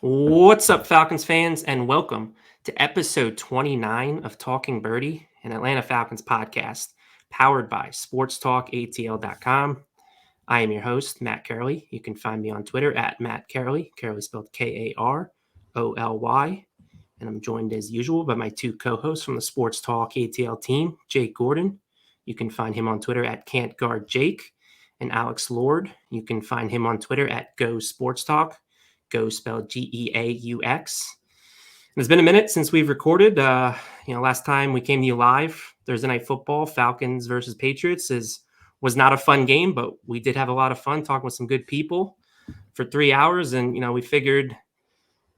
What's up, Falcons fans, and welcome to episode 29 of Talkin Birdy, an Atlanta Falcons podcast powered by sportstalkatl.com. I am your host, Matt Karoly. You can find me on Twitter at Matt Karoly, Karoly spelled Karoly, and I'm joined as usual by my two co-hosts from the Sports Talk ATL team, Jake Gordon. You can find him on Twitter at Can't Guard Jake, and Alex Lord. You can find him on Twitter at Go Sports Talk. Go spelled Geaux. And it's been a minute since we've recorded. Last time we came to you live, Thursday Night Football, Falcons versus Patriots was not a fun game, but we did have a lot of fun talking with some good people for 3 hours. And, we figured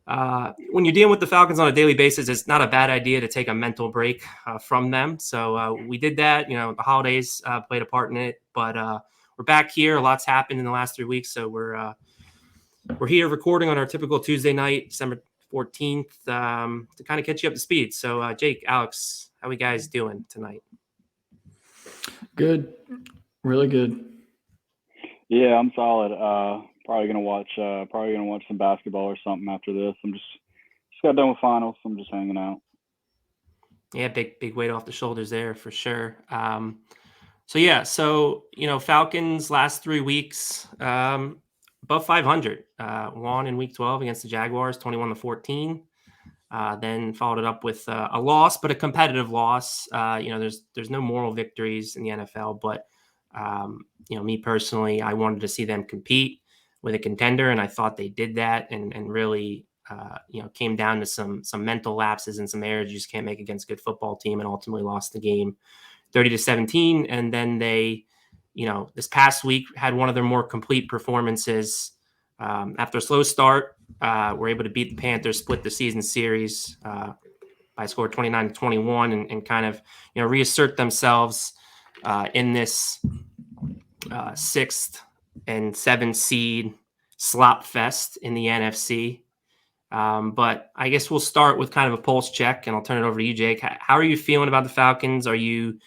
when you're dealing with the Falcons on a daily basis, it's not a bad idea to take a mental break from them. So we did that. The holidays played a part in it, but we're back here. A lot's happened in the last 3 weeks, so we're here recording on our typical Tuesday night, December 14th, to kind of catch you up to speed. So, Jake, Alex, how are you guys doing tonight? Good. Really good. Yeah, I'm solid. Probably gonna watch some basketball or something after this. I'm just got done with finals, so I'm just hanging out. Yeah, big weight off the shoulders there for sure. Falcons last 3 weeks, above 500. Won in week 12 against the Jaguars, 21-14. Then followed it up with a loss, but a competitive loss. There's no moral victories in the NFL, but me personally, I wanted to see them compete with a contender, and I thought they did that, and really, came down to some mental lapses and some errors you just can't make against a good football team, and ultimately lost the game 30-17. And then they, this past week had one of their more complete performances. After a slow start, were able to beat the Panthers, split the season series by a score 29-21, and kind of reassert themselves in this 6th and 7th seed slop fest in the NFC. But I guess we'll start with kind of a pulse check, and I'll turn it over to you, Jake. How are you feeling about the Falcons? Are you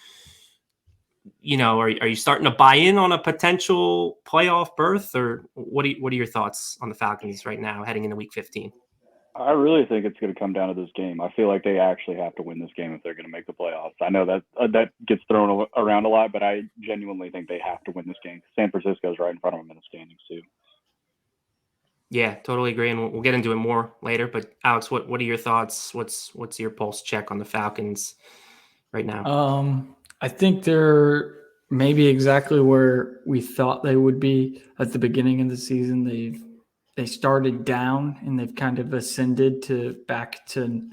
are you starting to buy in on a potential playoff berth, or what are your thoughts on the Falcons right now heading into week 15? I really think it's going to come down to this game. I feel like they actually have to win this game if they're going to make the playoffs. I know that that gets thrown around a lot, but I genuinely think they have to win this game. San Francisco's right in front of them in the standings too. Yeah, totally agree, and we'll get into it more later. But Alex, what are your thoughts? What's your pulse check on the Falcons right now? I think they're maybe exactly where we thought they would be at the beginning of the season. They started down and they've kind of ascended back to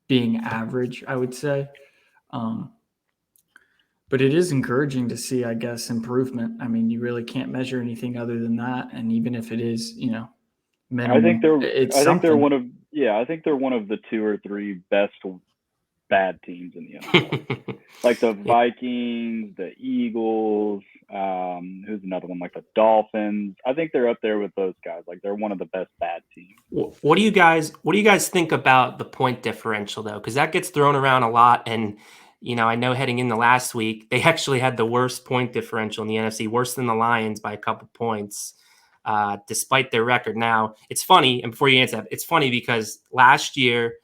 being average, I would say. But it is encouraging to see, I guess, improvement. I mean, you really can't measure anything other than that, and even if it is, minimum, I think they're one of the 2 or 3 best bad teams in the NFL. Like the Vikings, the Eagles, who's another one, like the Dolphins. I think they're up there with those guys. Like they're one of the best bad teams. What do you guys think about the point differential though? Because that gets thrown around a lot, and I know heading into last week, they actually had the worst point differential in the NFC, worse than the Lions by a couple points, despite their record. Now, it's funny, and before you answer that, it's funny because last year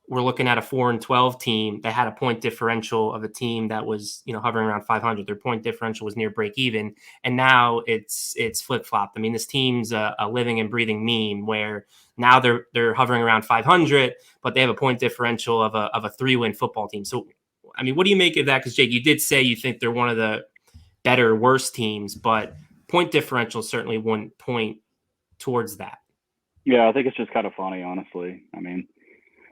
we're looking at a 4-12 team that had a point differential of a team that was, hovering around 500. Their point differential was near break even, and now it's flip flopped. I mean, this team's a living and breathing meme where now they're hovering around 500, but they have a point differential of a 3-win football team. So, I mean, what do you make of that? Because Jake, you did say you think they're one of the better, worse teams, but point differential certainly wouldn't point towards that. Yeah, I think it's just kind of funny, honestly. I mean,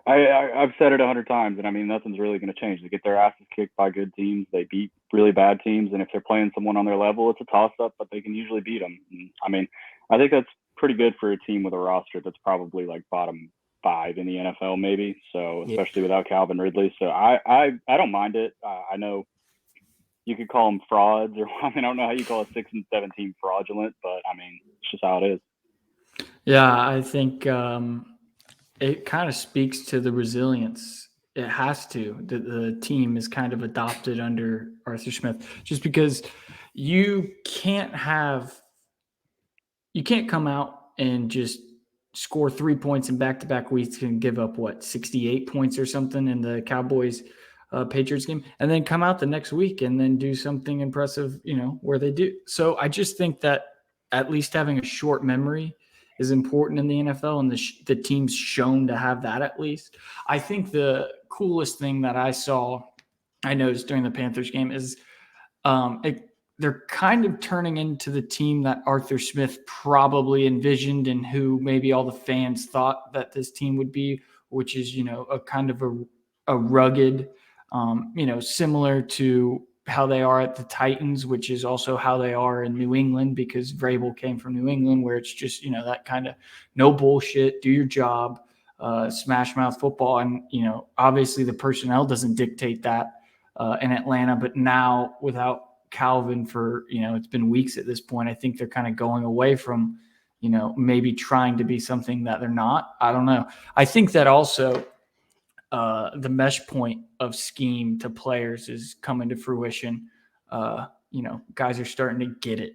I've said it 100 times, and I mean, nothing's really going to change. They get their asses kicked by good teams. They beat really bad teams, and if they're playing someone on their level, it's a toss-up, but they can usually beat them. And, I mean, I think that's pretty good for a team with a roster that's probably like bottom 5 in the NFL, maybe. So, especially without Calvin Ridley. So, I don't mind it. I know you could call them frauds, or I don't know how you call a 6 and 17 fraudulent, but I mean, it's just how it is. Yeah, I think it kind of speaks to the resilience. It has to. The team is kind of adopted under Arthur Smith, just because you can't come out and just score 3 points in back-to-back weeks and give up 68 points or something in the Cowboys Patriots game, and then come out the next week and then do something impressive, where they do. So I just think that at least having a short memory is important in the NFL, and the team's shown to have that at least. I think the coolest thing that I noticed during the Panthers game is they're kind of turning into the team that Arthur Smith probably envisioned and who maybe all the fans thought that this team would be, which is, a kind of a rugged, similar to how they are at the Titans, which is also how they are in New England, because Vrabel came from New England, where it's just, that kind of no bullshit, do your job, smash mouth football. And, obviously the personnel doesn't dictate that in Atlanta, but now without Calvin for, it's been weeks at this point, I think they're kind of going away from, maybe trying to be something that they're not. I don't know. I think that also the mesh point of scheme to players is coming to fruition. Guys are starting to get it,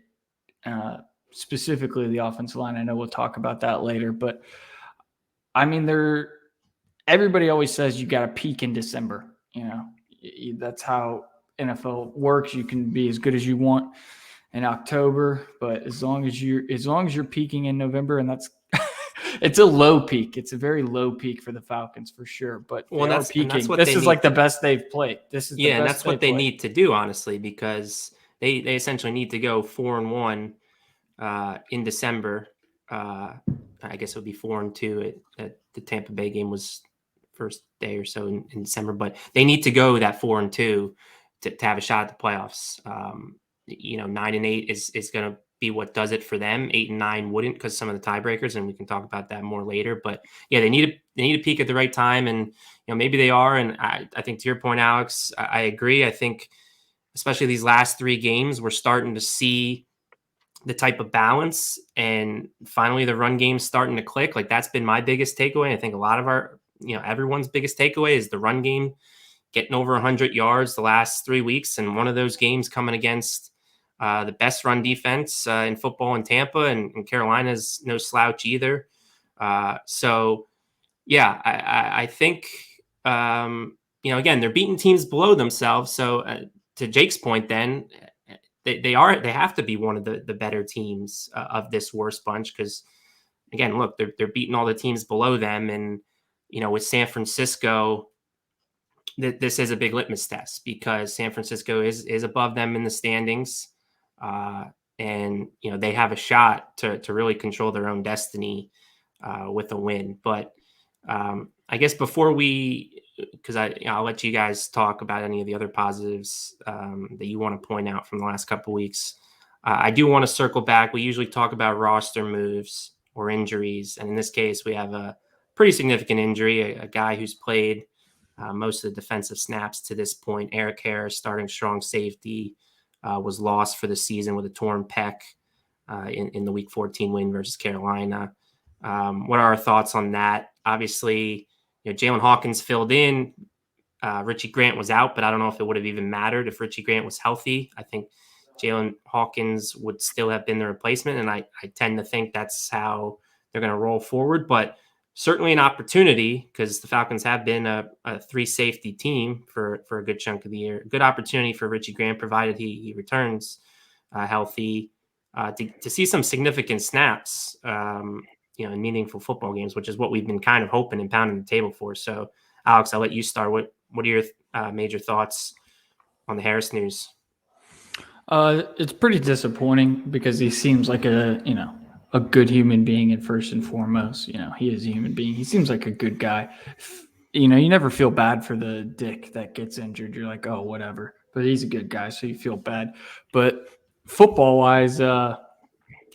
specifically the offensive line. I know we'll talk about that later, but I mean, everybody always says you got to peak in December. That's how NFL works. You can be as good as you want in October, but as long as you're peaking in November, and that's it's a low peak. It's a very low peak for the Falcons for sure. But that's peaking. This is like the best they've played. This is the best and that's what they need to do, honestly, because they essentially need to go 4-1 in December. I guess it would be 4-2 at the Tampa Bay game was first day or so in December, but they need to go that 4-2 to have a shot at the playoffs. 9-8 is going to be what does it for them. 8-9 wouldn't, because some of the tiebreakers, and we can talk about that more later. But yeah, they need to peak at the right time, and maybe they are. And I think to your point, Alex, I agree. I think especially these last 3 games, we're starting to see the type of balance, and finally the run game's starting to click. Like, that's been my biggest takeaway. I think a lot of our, everyone's biggest takeaway is the run game getting over 100 yards the last 3 weeks, and one of those games coming against the best run defense in football in Tampa, and Carolina's no slouch either. So yeah, I think, again, they're beating teams below themselves. So to Jake's point, then they have to be one of the better teams of this worst bunch. Cause again, look, they're beating all the teams below them. And, with San Francisco, this is a big litmus test, because San Francisco is above them in the standings. And they have a shot to really control their own destiny with a win. But I guess before because I'll let you guys talk about any of the other positives that you want to point out from the last couple of weeks. I do want to circle back. We usually talk about roster moves or injuries, and in this case, we have a pretty significant injury. A guy who's played most of the defensive snaps to this point, Eric Harris, starting strong safety, was lost for the season with a torn pec in the Week 14 win versus Carolina. What are our thoughts on that? Obviously, Jalen Hawkins filled in. Richie Grant was out, but I don't know if it would have even mattered if Richie Grant was healthy. I think Jalen Hawkins would still have been the replacement, and I tend to think that's how they're going to roll forward. But certainly an opportunity, because the Falcons have been a 3-safety team for a good chunk of the year. Good opportunity for Richie Grant, provided he returns healthy, to see some significant snaps, in meaningful football games, which is what we've been kind of hoping and pounding the table for. So, Alex, I'll let you start. What are your major thoughts on the Harris news? It's pretty disappointing, because he seems like a good human being, and first and foremost, he is a human being. He seems like a good guy. You never feel bad for the dick that gets injured. You're like, oh, whatever. But he's a good guy, so you feel bad. But football-wise,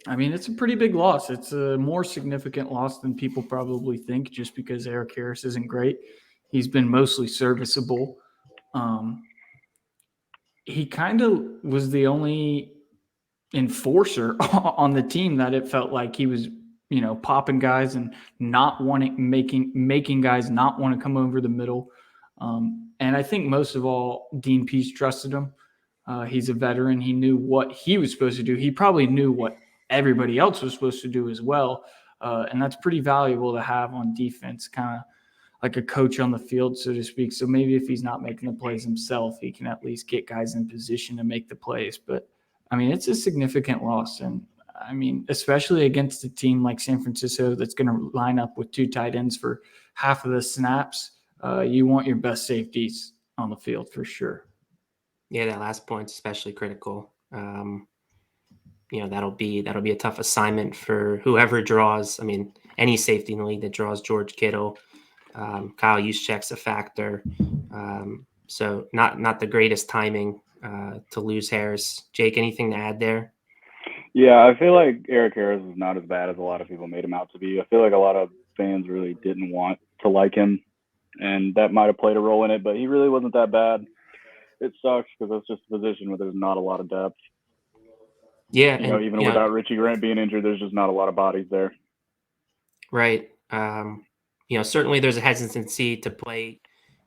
it's a pretty big loss. It's a more significant loss than people probably think, just because Eric Harris isn't great. He's been mostly serviceable. He kind of was the only enforcer on the team that it felt like he was, popping guys and not making guys not want to come over the middle. And I think most of all, Dean Pease trusted him. He's a veteran. He knew what he was supposed to do. He probably knew what everybody else was supposed to do as well. And that's pretty valuable to have on defense, kind of like a coach on the field, so to speak. So maybe if he's not making the plays himself, he can at least get guys in position to make the plays. But, I mean, it's a significant loss. And, I mean, especially against a team like San Francisco that's going to line up with 2 tight ends for half of the snaps, you want your best safeties on the field for sure. Yeah, that last point's especially critical. That'll be a tough assignment for whoever draws. I mean, any safety in the league that draws George Kittle. Kyle Juszczyk's a factor. So not the greatest timing to lose Harris. Jake, anything to add there? Yeah, I feel like Eric Harris is not as bad as a lot of people made him out to be. I feel like a lot of fans really didn't want to like him, and that might have played a role in it, but he really wasn't that bad. It sucks because that's just a position where there's not a lot of depth. Yeah. Even without Richie Grant being injured, there's just not a lot of bodies there. Right. Certainly there's a hesitancy to play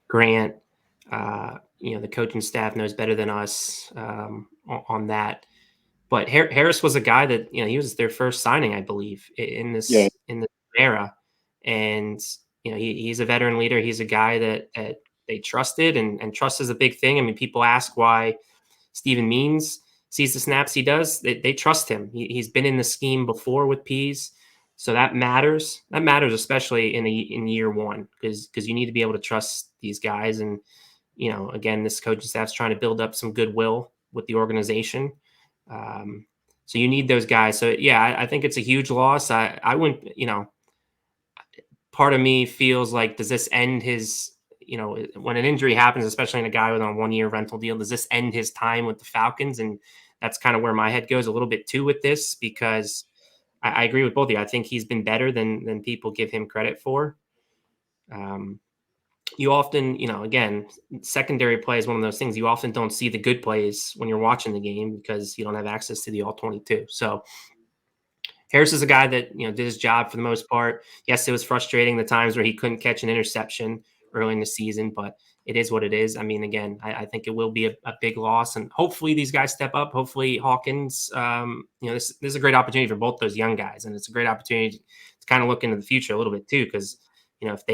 Grant. The coaching staff knows better than us on that. But Harris was a guy that, he was their first signing, I believe, in this era. And, he's a veteran leader. He's a guy that they trusted, and trust is a big thing. I mean, people ask why Steven Means sees the snaps he does. They trust him. He's been in the scheme before with Pease. So that matters. That matters, especially in year one, because you need to be able to trust these guys. And, again, this coaching staff's trying to build up some goodwill with the organization. So you need those guys. So, yeah, I think it's a huge loss. I wouldn't, part of me feels like, does this end his, when an injury happens, especially in a guy with a 1-year rental deal, does this end his time with the Falcons? And that's kind of where my head goes a little bit too with this, because I agree with both of you. I think he's been better than people give him credit for. You often, again, secondary play is one of those things. You often don't see the good plays when you're watching the game because you don't have access to the all 22. So Harris is a guy that, did his job for the most part. Yes, it was frustrating the times where he couldn't catch an interception early in the season, but it is what it is. I mean, again, I think it will be a big loss, and hopefully these guys step up. Hopefully Hawkins, this is a great opportunity for both those young guys, and it's a great opportunity to kind of look into the future a little bit too, because if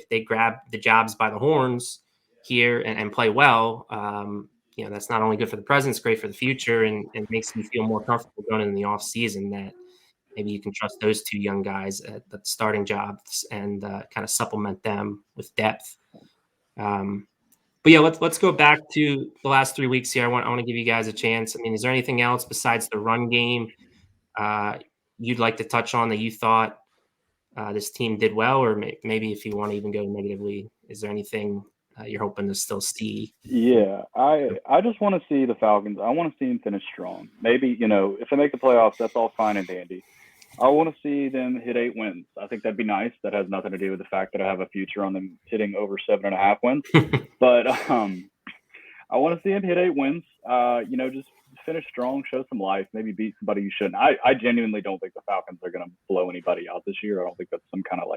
they grab the jobs by the horns here and play well, that's not only good for the present, it's great for the future, and makes me feel more comfortable going into the off season that maybe you can trust those 2 young guys at the starting jobs and kind of supplement them with depth. But yeah, let's go back to the last 3 weeks here. I want to give you guys a chance. I mean, is there anything else besides the run game you'd like to touch on that you thought this team did well, or maybe if you want to even go negatively, is there anything you're hoping to still see? Yeah, I just want to see the Falcons. I want to see them finish strong. Maybe, if they make the playoffs, that's all fine and dandy. I want to see them hit 8 wins. I think that'd be nice. That has nothing to do with the fact that I have a future on them hitting over 7.5 wins. But I want to see them hit 8 wins. Just finish strong, show some life, maybe beat somebody you shouldn't. I genuinely don't think the Falcons are going to blow anybody out this year. I don't think that's some kind of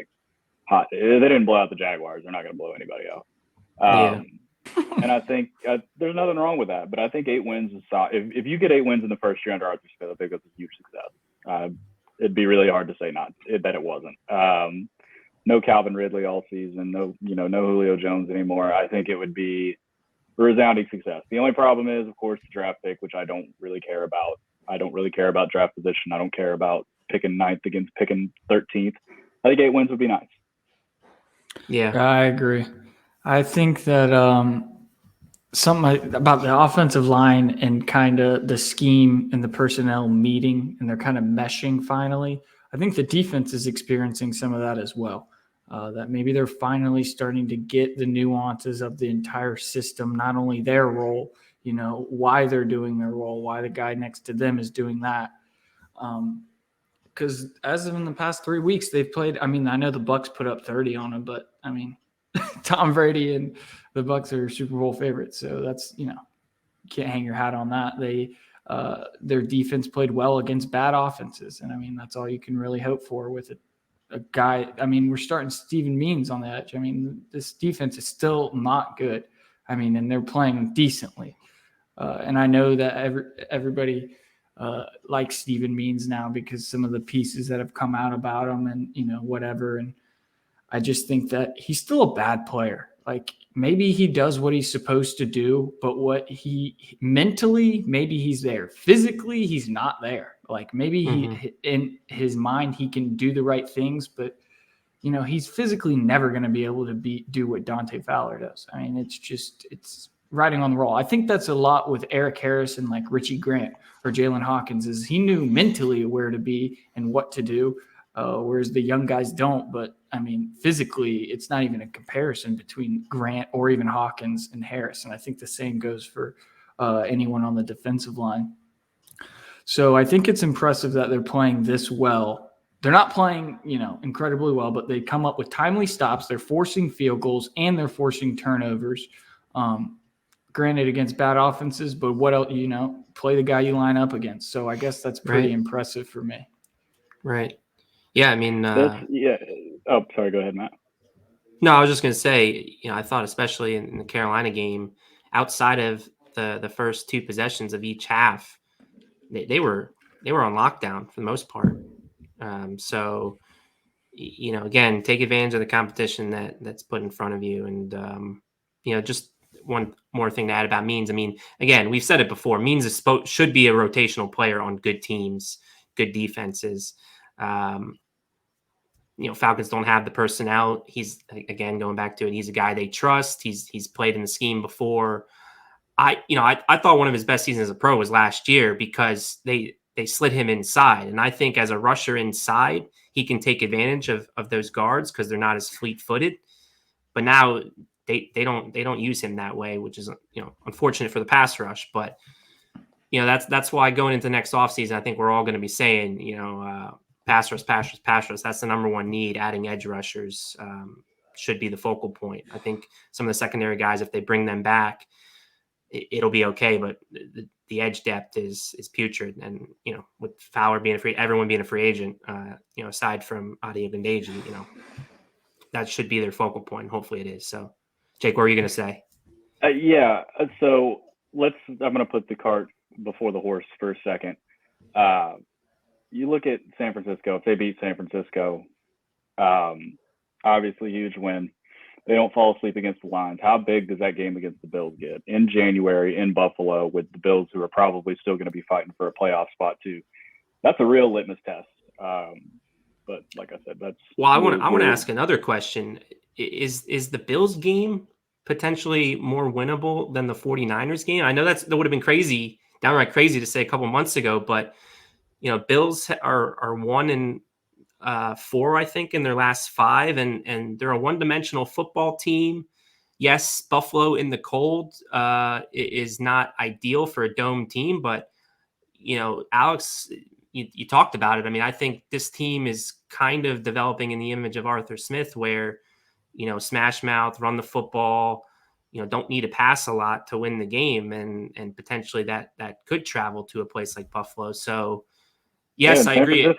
hot. They didn't blow out the Jaguars. They're not going to blow anybody out. And I think there's nothing wrong with that. But I think 8 wins is if you get 8 wins in the first year under Arthur Smith, I think that's a huge success. It'd be really hard to say that it wasn't. No Calvin Ridley all season, no Julio Jones anymore. I think it would be a resounding success. The only problem is, of course, the draft pick, which I don't really care about. I don't really care about draft position. I don't care about picking 9th against picking 13th. I think 8 wins would be nice. Yeah, I agree. I think that something about the offensive line and kind of the scheme and the personnel meeting, and they're kind of meshing finally. I think the defense is experiencing some of that as well. That maybe they're finally starting to get the nuances of the entire system, not only their role, why they're doing their role, why the guy next to them is doing that. Because as of in the past 3 weeks, they've played. I mean, I know the Bucs put up 30 on them, but I mean, Tom Brady and the Bucs are Super Bowl favorites, so that's you can't hang your hat on that. Their defense played well against bad offenses, and I mean that's all you can really hope for with a guy. I mean, we're starting Steven Means on the edge. I mean, this defense is still not good. I mean, and they're playing decently, and I know that everybody like Steven Means now because some of the pieces that have come out about him and, whatever. And I just think that he's still a bad player. Like maybe he does what he's supposed to do, but what he mentally, maybe he's there. Physically, he's not there. Like maybe he in his mind, he can do the right things, but he's physically never going to be able to do what Dante Fowler does. I mean, it's riding on the roll. I think that's a lot with Eric Harris and like Richie Grant or Jalen Hawkins is he knew mentally where to be and what to do, whereas the young guys don't. But I mean, physically, it's not even a comparison between Grant or even Hawkins and Harris. And I think the same goes for anyone on the defensive line. So I think it's impressive that they're playing this well. They're not playing, incredibly well, but they come up with timely stops. They're forcing field goals and they're forcing turnovers. Granted against bad offenses, but what else, play the guy you line up against. So I guess that's pretty impressive for me. Right. Yeah. I mean, yeah. Oh, sorry. Go ahead, Matt. No, I was just going to say, I thought especially in the Carolina game, outside of the first two possessions of each half, they were on lockdown for the most part. So, again, take advantage of the competition that's put in front of you. And, just one more thing to add about Means. I mean, again, we've said it before, Means should be a rotational player on good teams, good defenses. Falcons don't have the personnel. He's, again, going back to it, he's a guy they trust. He's played in the scheme before. I thought one of his best seasons as a pro was last year because they slid him inside. And I think as a rusher inside, he can take advantage of those guards because they're not as fleet-footed. But now they don't use him that way, which is unfortunate for the pass rush. But that's why going into next offseason, I think we're all going to be saying pass rush. That's the number one need. Adding edge rushers should be the focal point. I think some of the secondary guys, if they bring them back, it'll be okay. But the edge depth is putrid. And, with Fowler being everyone being a free agent, aside from Adi Ogundeji, that should be their focal point. Hopefully it is. So, Jake, what were you going to say? Yeah. So I'm going to put the cart before the horse for a second. You look at San Francisco, if they beat San Francisco, obviously huge win. They don't fall asleep against the Lions. How big does that game against the Bills get in January in Buffalo with the Bills, who are probably still going to be fighting for a playoff spot too? That's a real litmus test. But like I said, that's well. I want to ask another question. Is the Bills game potentially more winnable than the 49ers game? I know that would have been downright crazy to say a couple months ago, but Bills are 1-4, I think, in their last 5, and they're a one-dimensional football team. Yes, Buffalo in the cold is not ideal for a dome team, but Alex, you talked about it. I mean, I think this team is kind of developing in the image of Arthur Smith, where smash mouth, run the football, don't need to pass a lot to win the game, and potentially that could travel to a place like Buffalo. So. Yes, I agree. San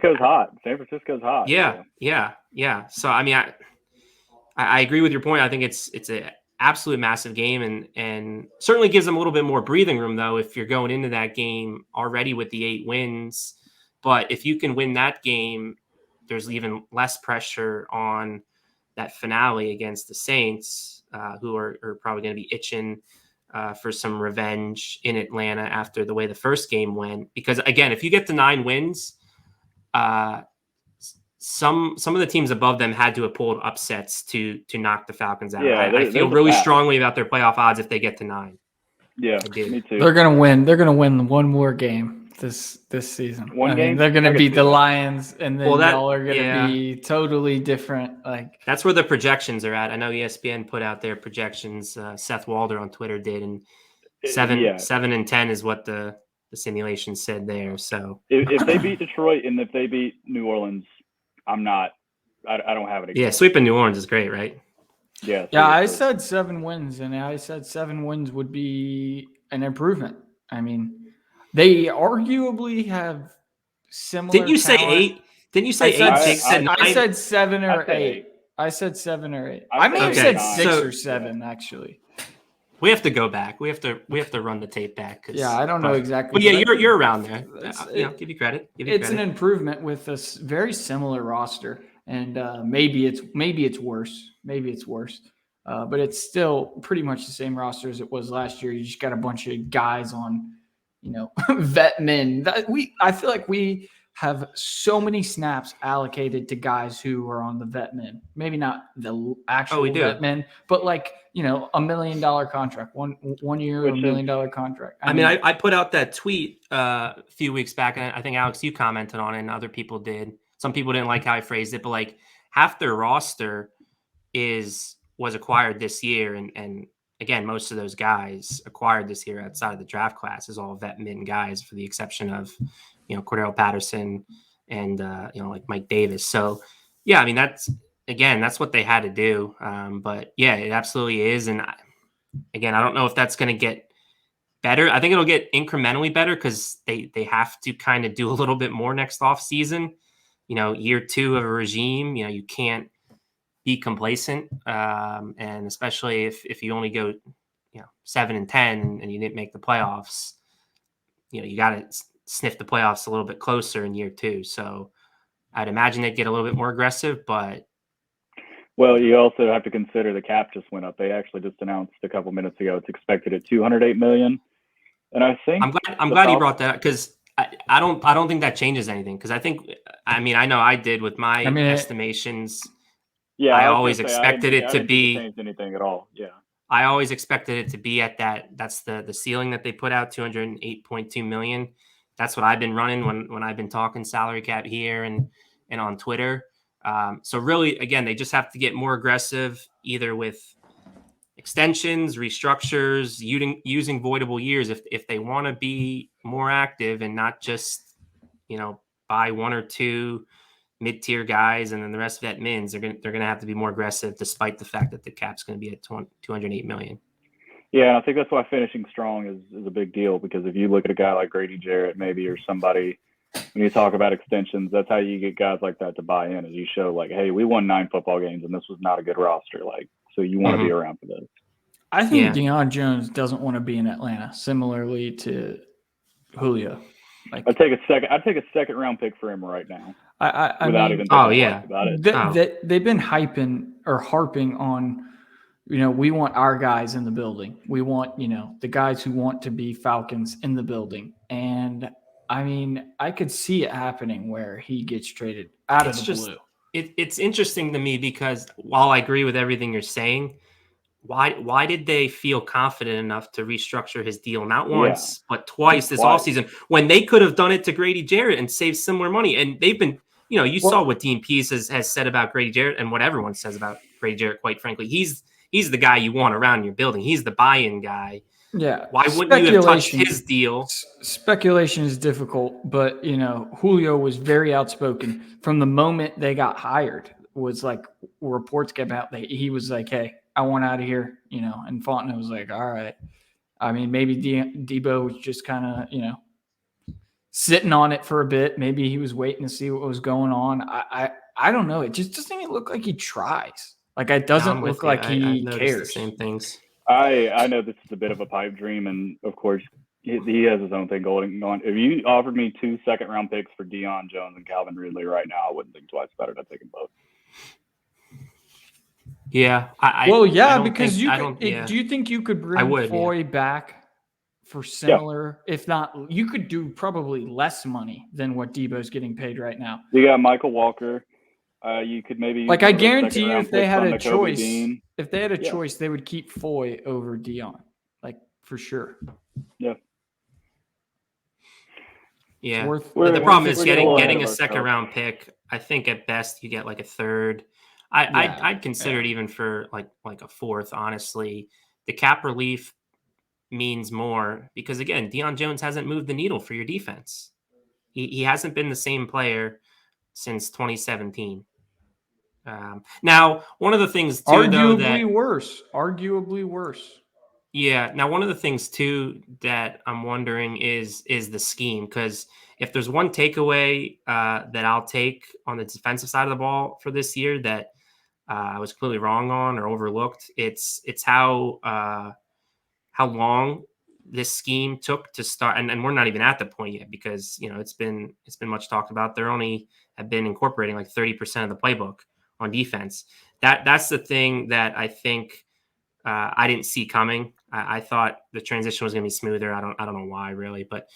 Francisco's hot. Yeah. So, I mean, I agree with your point. I think it's an absolute massive game and certainly gives them a little bit more breathing room, though, if you're going into that game already with the 8 wins. But if you can win that game, there's even less pressure on that finale against the Saints, who are probably going to be itching for some revenge in Atlanta after the way the first game went. Because again, if you get to 9 wins, some of the teams above them had to have pulled upsets to knock the Falcons out. Yeah, I feel really strongly about their playoff odds if they get to 9. Yeah, me too. They're gonna win. They're gonna win one more game this season. One game? They're gonna beat the Lions, and then y'all are gonna be totally different. Like that's where the projections are at. I know ESPN put out their projections. Seth Walder on Twitter did, and 7 and 10 is what the simulation said there. So if they beat Detroit and if they beat New Orleans, I don't have it. Yeah, sweeping New Orleans is great, right? Yeah. I said 7 wins, and I said 7 wins would be an improvement. I mean, they arguably have similar. Didn't you say 8? Didn't you say 8? I said 7 or 8. I said 7 or 8. I may have said 6 or 7 actually. We have to go back. We have to run the tape back. Yeah, I don't know exactly. But yeah, you're around there. Give you credit. It's an improvement with a very similar roster, and maybe it's worse. Maybe it's worse. But it's still pretty much the same roster as it was last year. You just got a bunch of guys on, vet men. I feel like we have so many snaps allocated to guys who are on the vet men. Maybe not the actual vet men, but like, $1 million contract, one year, $1 million contract. I mean, I put out that tweet a few weeks back, and I think, Alex, you commented on it, and other people did. Some people didn't like how I phrased it, but like half their roster was acquired this year, and again, most of those guys acquired this year outside of the draft class is all vet min guys, for the exception of Cordero Patterson and like Mike Davis. So yeah, I mean that's what they had to do. But yeah, it absolutely is. And again, I don't know if that's going to get better. I think it'll get incrementally better because they have to kind of do a little bit more next off season. Year 2 of a regime, you can't be complacent, and especially if you only go 7-10 and you didn't make the playoffs, you got to sniff the playoffs a little bit closer in year 2. So I'd imagine they'd get a little bit more aggressive, but you also have to consider the cap just went up. They actually just announced a couple minutes ago it's expected at $208 million, and I think I'm glad you brought that up, because I don't think that changes anything, because I know I did with my estimations. Yeah, I always expected it to be change anything at all. Yeah, I always expected it to be at that. That's the ceiling that they put out, $208.2 million. That's what I've been running when I've been talking salary cap here and on Twitter. So really, again, they just have to get more aggressive, either with extensions, restructures, using voidable years if they want to be more active and not just buy one or two mid-tier guys and then the rest of that mins. They're gonna have to be more aggressive, despite the fact that the cap's going to be at $208 million. Yeah, I think that's why finishing strong is a big deal, because if you look at a guy like Grady Jarrett, maybe, or somebody, when you talk about extensions, that's how you get guys like that to buy in, is you show like, hey, we won 9 football games and this was not a good roster, like, so you want to be around for this. I think Deion Jones doesn't want to be in Atlanta, similarly to Julio. Like, I'd take a second round pick for him right now. Without even thinking about it. They've been harping on, we want our guys in the building. We want, the guys who want to be Falcons in the building. And I mean, I could see it happening where he gets traded out of the blue. It's interesting to me, because while I agree with everything you're saying, why did they feel confident enough to restructure his deal not once but twice this offseason, when they could have done it to Grady Jarrett and saved similar money? And they've been, saw what Dean Pease has said about Grady Jarrett, and what everyone says about Grady Jarrett, quite frankly. He's the guy you want around your building. He's the buy-in guy. Yeah. Why wouldn't you have touched his deal? Speculation is difficult, but Julio was very outspoken from the moment they got hired. Was like, reports came out that he was like, hey, I want out of here, and Fontenot was like, all right. I mean, maybe Debo was just kind of, sitting on it for a bit. Maybe he was waiting to see what was going on. I don't know. It just doesn't even look like he tries. Like, it doesn't look like he cares. The same things. I know this is a bit of a pipe dream, and of course he has his own thing going on. If you offered me 2 second-round picks for Deion Jones and Calvin Ridley right now, I wouldn't think twice about it. I'd take them both. Yeah. Because do you think you could bring Foy back for similar? Yeah. If not, you could do probably less money than what Debo's getting paid right now. You got Michael Walker. You could maybe, I guarantee you, if they had a choice, they would keep Foy over Deion, like, for sure. Yeah. Yeah. The problem is getting a second round pick. I think at best you get like a third. I'd consider it even for like a fourth. Honestly, the cap relief means more, because again, Deion Jones hasn't moved the needle for your defense. He hasn't been the same player since 2017. Now, one of the things too, arguably worse. Yeah. Now, one of the things too that I'm wondering is the scheme, because if there's one takeaway that I'll take on the defensive side of the ball for this year that I was completely wrong on or overlooked, it's how how long this scheme took to start, and we're not even at the point yet because it's been much talked about. They're only have been incorporating like 30% of the playbook on defense. That's the thing that I think I didn't see coming. I thought the transition was going to be smoother. I don't know why really, but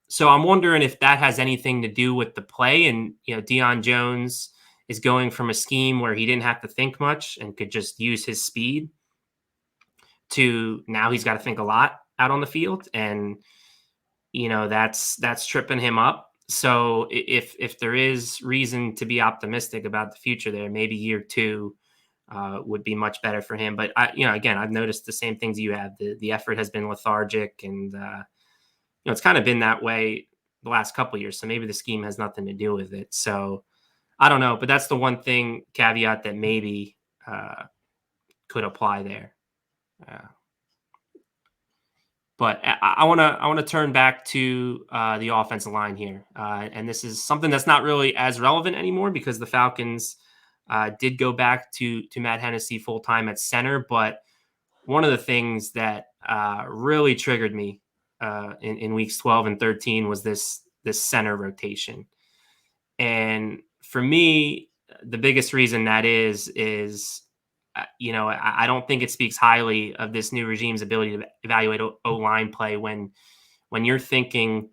so I'm wondering if that has anything to do with the play. And Deion Jones is going from a scheme where he didn't have to think much and could just use his speed to now he's got to think a lot out on the field, and that's tripping him up. So if there is reason to be optimistic about the future there, maybe year 2 would be much better for him. But again, I've noticed the same things you have. The effort has been lethargic, and it's kind of been that way the last couple of years. So maybe the scheme has nothing to do with it. So I don't know, but that's the one thing caveat that maybe could apply there. But I want to turn back to the offensive line here, and this is something that's not really as relevant anymore because the Falcons did go back to Matt Hennessy full time at center. But one of the things that really triggered me in weeks 12 and 13 was this center rotation, and for me, the biggest reason that is I don't think it speaks highly of this new regime's ability to evaluate O-line play when you're thinking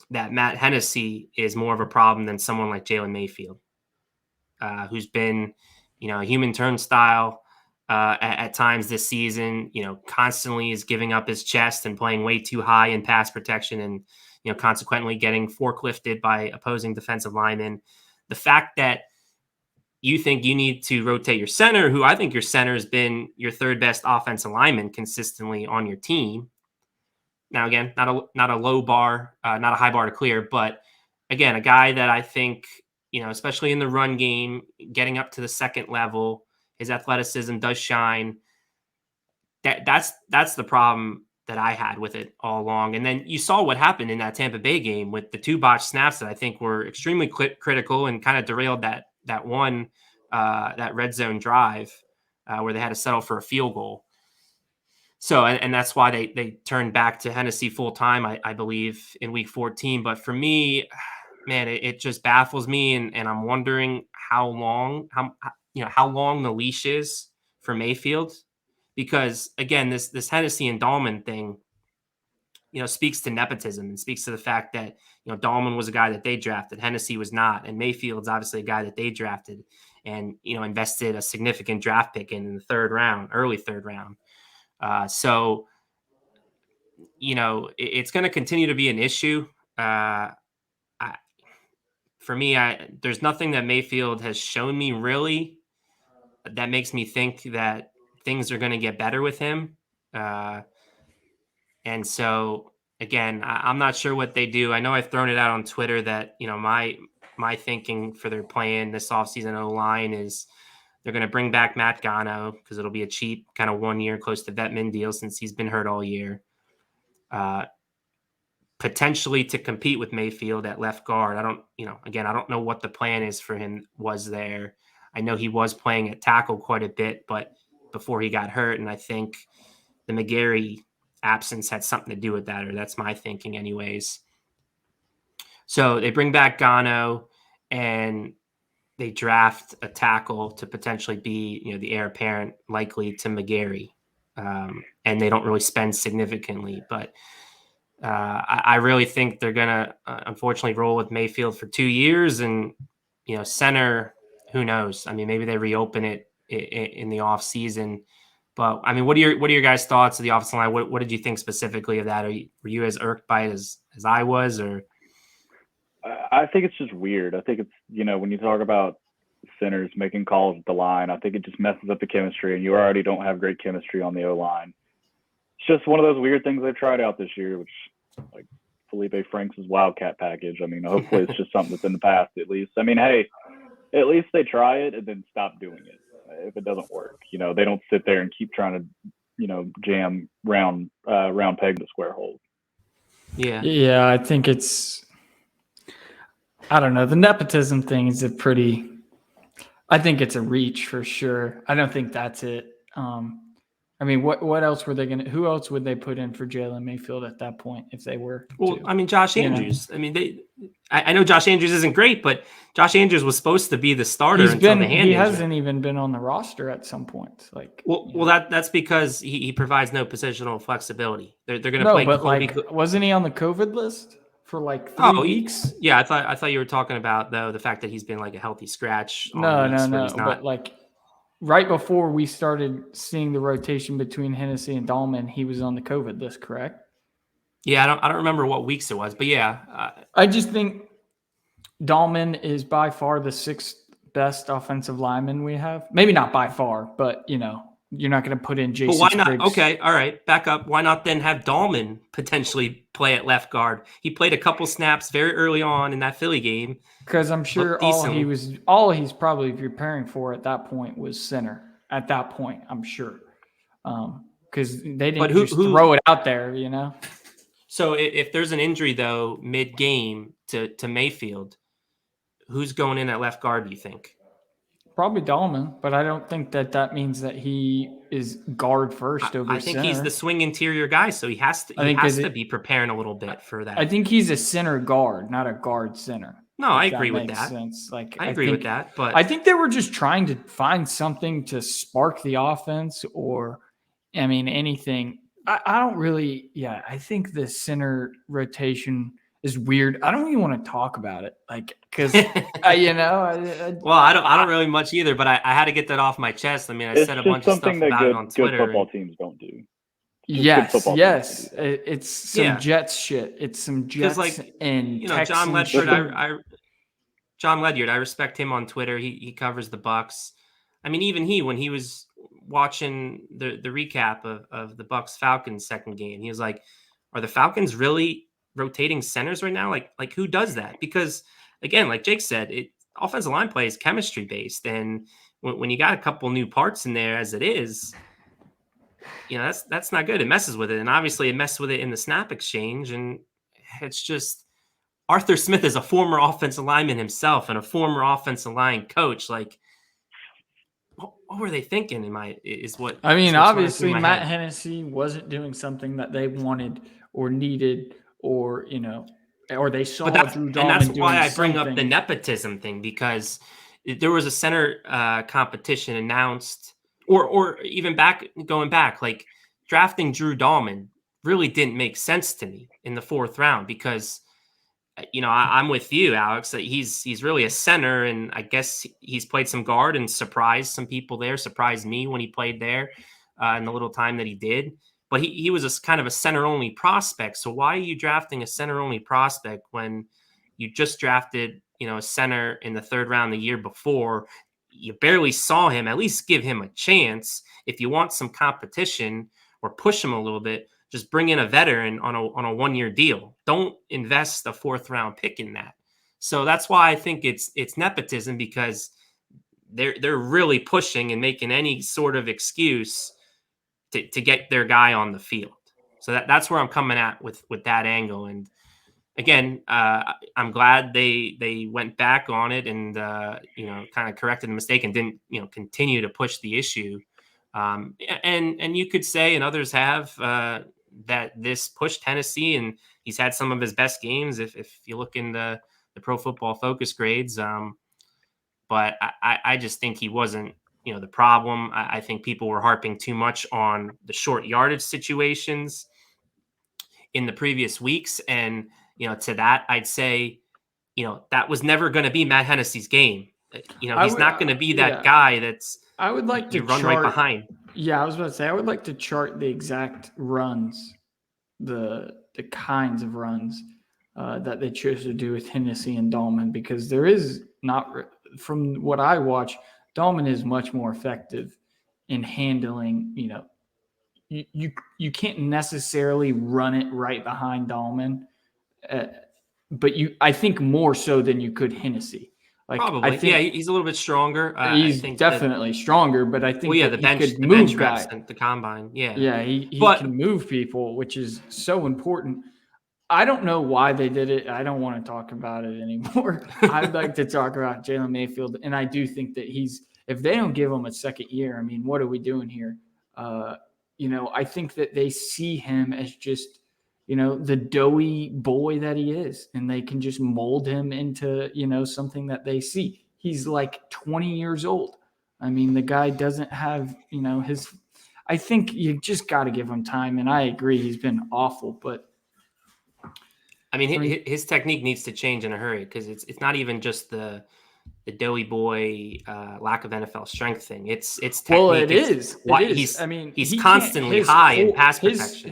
that Matt Hennessy is more of a problem than someone like Jalen Mayfield, who's been, a human turnstile at times this season, constantly is giving up his chest and playing way too high in pass protection and, consequently getting forklifted by opposing defensive linemen. The fact that you think you need to rotate your center, who I think your center has been your third best offensive lineman consistently on your team. Now, again, not a low bar, not a high bar to clear, but again, a guy that I think, especially in the run game, getting up to the second level, his athleticism does shine. That's the problem that I had with it all along. And then you saw what happened in that Tampa Bay game with the 2 botched snaps that I think were extremely critical and kind of derailed that red zone drive where they had to settle for a field goal. So, and that's why they turned back to Hennessy full time, I believe, in week 14. But for me, man, it just baffles me, and I'm wondering how long the leash is for Mayfield, because again, this Hennessy and Dahlman thing, speaks to nepotism and speaks to the fact that Dahlman was a guy that they drafted, Hennessy was not, and Mayfield's obviously a guy that they drafted and invested a significant draft pick in the early third round. So it's going to continue to be an issue. For me, there's nothing that Mayfield has shown me really that makes me think that things are going to get better with him. And so, again, I'm not sure what they do. I know I've thrown it out on Twitter that, my thinking for their plan this offseason O-line is they're going to bring back Matt Gano because it'll be a cheap kind of 1 year close to Vetman deal since he's been hurt all year. Potentially to compete with Mayfield at left guard. I don't know what the plan is for him was there. I know he was playing at tackle quite a bit, but before he got hurt, and I think the McGarry absence had something to do with that, or that's my thinking anyways. So they bring back Gano and they draft a tackle to potentially be, the heir apparent likely to McGarry. And they don't really spend significantly, but I really think they're going to unfortunately roll with Mayfield for 2 years, and, center, who knows? I mean, maybe they reopen it in the off season. But I mean, what are your guys' thoughts of the offensive line? What did you think specifically of that? Were you as irked by it as I was, or? I think it's just weird. I think it's, when you talk about centers making calls at the line, I think it just messes up the chemistry, and you already don't have great chemistry on the O-line. It's just one of those weird things they've tried out this year, which, like Felipe Franks' Wildcat package. I mean, hopefully it's just something that's in the past at least. I mean, hey, at least they try it and then stop doing it if it doesn't work. They don't sit there and keep trying to, jam round peg to square hole. Yeah. Yeah, I think it's – I don't know. The nepotism thing is I think it's a reach for sure. I don't think that's it. I mean, what else were they going to – who else would they put in for Jalen Mayfield at that point if they were Well, to? I mean, Josh Andrews. I mean, I know Josh Andrews isn't great, but Josh Andrews was supposed to be the starter until the hand He injury. hasn't even been on the roster at some point. Like, Well, that's because he provides no positional flexibility. They're going to no, play but Kobe. wasn't he on the COVID list for like 3 weeks? Yeah, I thought you were talking about though the fact that he's been like a healthy scratch. No. He's not. But like right before we started seeing the rotation between Hennessy and Dahlman, he was on the COVID list, correct? Yeah, I don't remember what weeks it was, but yeah. I just think Dahlman is by far the sixth best offensive lineman we have. Maybe not by far, but you're not going to put in Jason. But why not? Spriggs. Okay, all right, back up. Why not then have Dahlman potentially play at left guard? He played a couple snaps very early on in that Philly game. Because I'm sure all he's probably preparing for at that point was center. At that point, I'm sure, because they didn't just throw it out there, So if there's an injury though mid-game to Mayfield, who's going in at left guard? Do you think? Probably Dahlman, but I don't think that means that he is guard first over center. I think he's the swing interior guy, so he has to be preparing a little bit for that. I think he's a center guard, not a guard center. No, I agree with that. Sense. Like I agree with that, but I think they were just trying to find something to spark the offense, or I mean anything. I don't really. Yeah, I think the center rotation is weird. I don't even want to talk about it, like because well, I don't really much either. But I had to get that off my chest. I mean, I said a bunch of stuff about it on Twitter. Good football teams don't do. Yes. It's some Jets shit. It's some Jets and John Ledyard. John Ledyard. I respect him on Twitter. He covers the Bucs. I mean, even when he was watching the recap of the Bucs Falcons second game, he was like, "Are the Falcons really rotating centers right now? Like who does that?" Because again, like Jake said, offensive line play is chemistry based, and when you got a couple new parts in there as it is, that's not good. It messes with it, and obviously it messed with it in the snap exchange, and it's just Arthur Smith is a former offensive lineman himself and a former offensive line coach. Like, what were they thinking? Obviously Matt Hennessy wasn't doing something that they wanted or needed, or or they saw Drew Dahlman doing. And that's why I bring up the nepotism thing, because there was a center competition announced, or even going back, like drafting Drew Dahlman really didn't make sense to me in the fourth round, because I'm with you, Alex. He's really a center, and I guess he's played some guard and surprised some people there. Surprised me when he played there in the little time that he did. But he was a kind of a center-only prospect. So why are you drafting a center-only prospect when you just drafted, a center in the third round the year before? You barely saw him. At least give him a chance. If you want some competition or push him a little bit, just bring in a veteran on a 1-year deal. Don't invest a fourth-round pick in that. So that's why I think it's nepotism, because they're really pushing and making any sort of excuse to get their guy on the field. So that's where I'm coming at with that angle. And again, I'm glad they went back on it and kind of corrected the mistake and didn't continue to push the issue. And you could say, and others have, that this pushed Tennessee, and he's had some of his best games if you look in the Pro Football Focus grades. But I just think he wasn't the problem. I think people were harping too much on the short yardage situations in the previous weeks. And, to that, I'd say, that was never going to be Matt Hennessy's game. He's not going to be that guy that's I would like to run right behind. Yeah, I was about to say, I would like to chart the exact runs, the kinds of runs that they chose to do with Hennessy and Dahlman, because there is not, from what I watch, Dahlman is much more effective in handling, you can't necessarily run it right behind Dahlman, but I think more so than you could Hennessy. Probably. He's a little bit stronger. He's definitely stronger, but I think the bench reps and the combine. Yeah. He can move people, which is so important. I don't know why they did it. I don't want to talk about it anymore. I'd like to talk about Jalen Mayfield, and I do think that if they don't give him a second year, I mean, what are we doing here? I think that they see him as just, the doughy boy that he is, and they can just mold him into, something that they see. He's like 20 years old. I mean, the guy doesn't have, I think you just got to give him time. And I agree, he's been awful, but I mean, his technique needs to change in a hurry, because it's not even just the doughy boy lack of NFL strength thing. It's technique. Well, it is. I mean, he's constantly high in pass protection.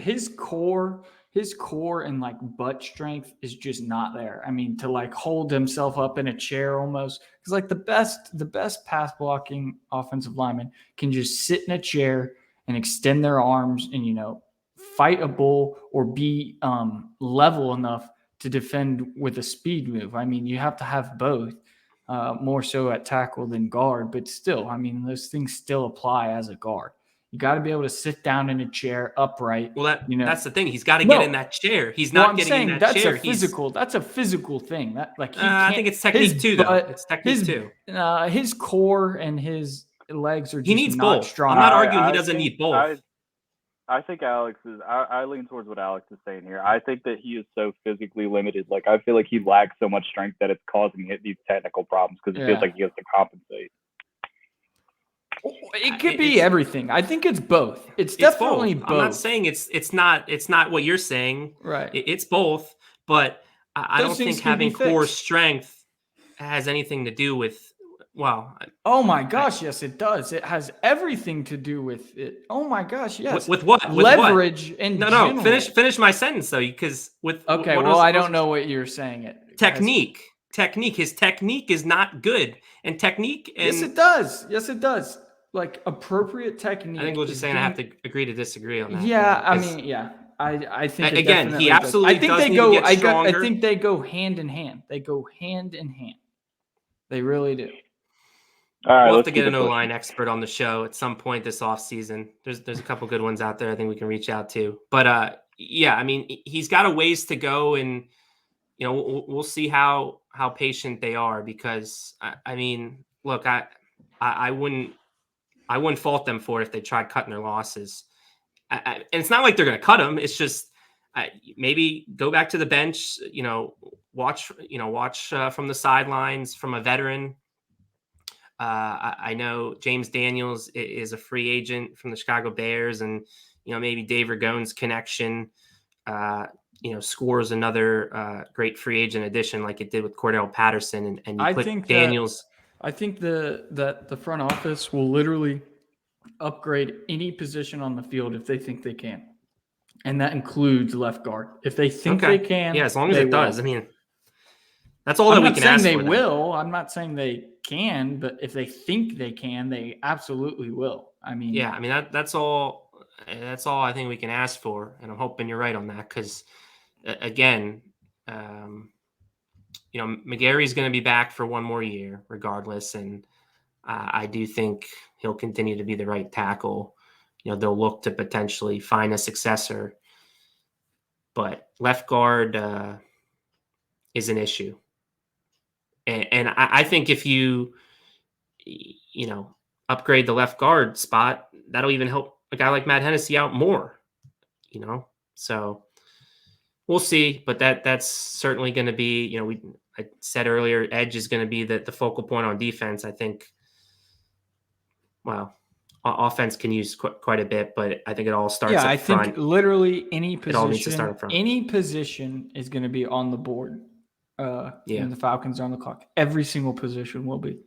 His core and like butt strength is just not there. I mean, to like hold himself up in a chair almost, because like the best pass blocking offensive lineman can just sit in a chair and extend their arms and fight a bull or be level enough to defend with a speed move. I mean, you have to have both. More so at tackle than guard, but still, I mean, those things still apply as a guard. You got to be able to sit down in a chair upright. Well, that's the thing. He's got to get in that chair. He's not getting in that chair. That's a physical thing. That I think it's technique too, though. It's technique too. His core and his legs are just he needs not both. strong. I'm not arguing he doesn't need both. I think I lean towards what Alex is saying here. I think that he is so physically limited. Like, I feel like he lacks so much strength that it's causing these technical problems, because it feels like he has to compensate. It could be everything. I think it's both. It's definitely both. I'm not saying it's not what you're saying. Right. It's both, but I don't think having core strength has anything to do with. Well, oh my gosh, yes, it does. It has everything to do with it. Oh my gosh, yes. With what? Leverage and no. Finish my sentence though, because with okay. Well, I don't know what you're saying. Technique. His technique is not good, and technique. And yes, it does. Like appropriate technique. I think we're just saying I have to agree to disagree on that. Yeah, I mean, yeah. I think again, he absolutely. I think they go. I think they go hand in hand. They go hand in hand. They really do. All right, we'll have to get an O-line expert on the show at some point this offseason. There's a couple good ones out there I think we can reach out to. But yeah, I mean, he's got a ways to go, and we'll see how patient they are, because I mean, look, I wouldn't fault them for it if they tried cutting their losses. And it's not like they're going to cut them. It's just maybe go back to the bench. Watch from the sidelines from a veteran. I know James Daniels is a free agent from the Chicago Bears, and maybe Dave Ragone's connection, scores another great free agent addition like it did with Cordell Patterson, and you put Daniels. I think that the front office will literally upgrade any position on the field if they think they can, and that includes left guard. If they think they can, yeah, as long as it does. I mean, that's all that we can ask for. I'm not saying they will. I'm not saying they can, but if they think they can, they absolutely will. I mean, yeah, I mean that's all. That's all I think we can ask for, and I'm hoping you're right on that, because again, McGarry's going to be back for one more year regardless, and I do think he'll continue to be the right tackle. They'll look to potentially find a successor, but left guard is an issue. And I think if you upgrade the left guard spot, that'll even help a guy like Matt Hennessy out more, so we'll see. But that's certainly going to be, I said earlier, edge is going to be the focal point on defense. I think, offense can use quite a bit, but I think it all starts up front. Think literally any position, it all needs to start up front. Any position is going to be on the board. And the Falcons are on the clock. Every single position will be.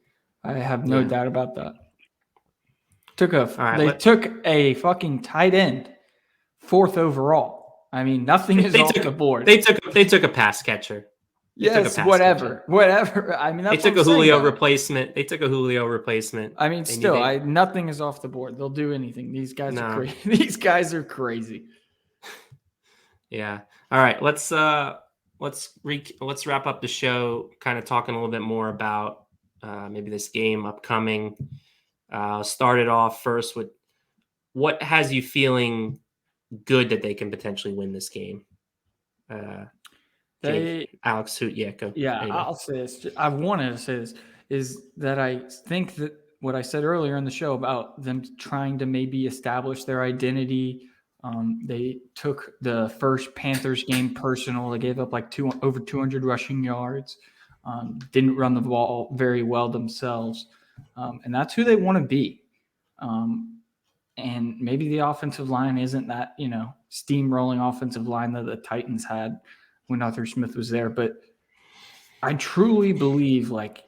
I have no doubt about that. They took a fucking tight end, 4th overall. I mean, nothing is off the board. They took a pass catcher. Yes, whatever. I mean, that's they took a Julio replacement. I mean, still, nothing is off the board. They'll do anything. These guys are crazy. These guys are crazy. Yeah. All right. Let's wrap up the show, kind of talking a little bit more about maybe this game upcoming. Started off first with what has you feeling good that they can potentially win this game? Alex, go. Yeah, anyway. I'll say this. I wanted to say this, is that I think that what I said earlier in the show about them trying to maybe establish their identity. They took the first Panthers game personal. They gave up like over 200 rushing yards. Didn't run the ball very well themselves. And that's who they want to be. And maybe the offensive line isn't that, steamrolling offensive line that the Titans had when Arthur Smith was there. But I truly believe, like,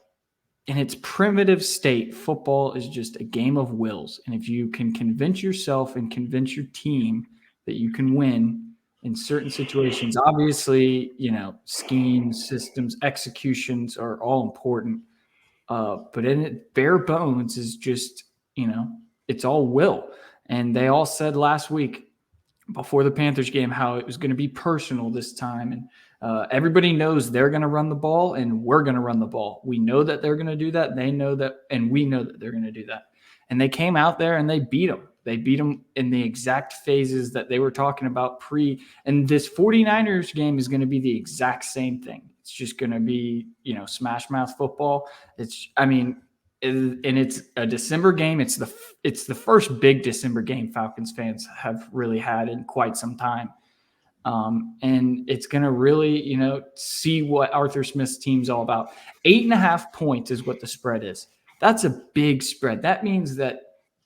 in its primitive state, football is just a game of wills. And if you can convince yourself and convince your team that you can win in certain situations, obviously, schemes, systems, executions are all important. But in it, bare bones is just, it's all will. And they all said last week before the Panthers game how it was going to be personal this time. And everybody knows they're going to run the ball and we're going to run the ball. We know that they're going to do that. They know that, and we know that they're going to do that. And they came out there and they beat them. They beat them in the exact phases that they were talking about and this 49ers game is going to be the exact same thing. It's just going to be, smash mouth football. And it's a December game. It's the first big December game Falcons fans have really had in quite some time. And it's going to really, see what Arthur Smith's team's all about. 8.5 points is what the spread is. That's a big spread. That means that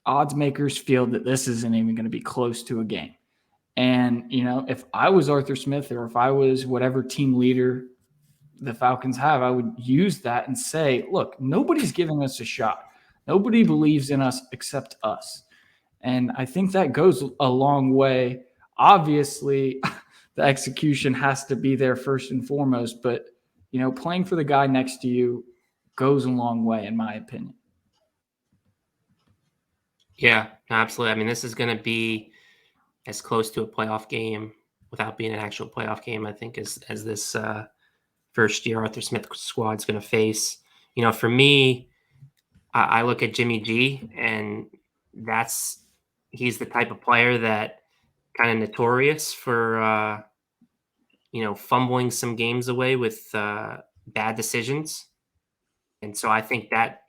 odds makers feel that this isn't even going to be close to a game. And, if I was Arthur Smith or if I was whatever team leader the Falcons have, I would use that and say, look, nobody's giving us a shot. Nobody believes in us except us. And I think that goes a long way. Obviously, the execution has to be there first and foremost, but, playing for the guy next to you goes a long way, in my opinion. Yeah, absolutely. I mean, this is going to be as close to a playoff game without being an actual playoff game, I think, as this first-year Arthur Smith squad is going to face. For me, I look at Jimmy G, and he's the type of player that kind of notorious for, fumbling some games away with bad decisions. And so I think that,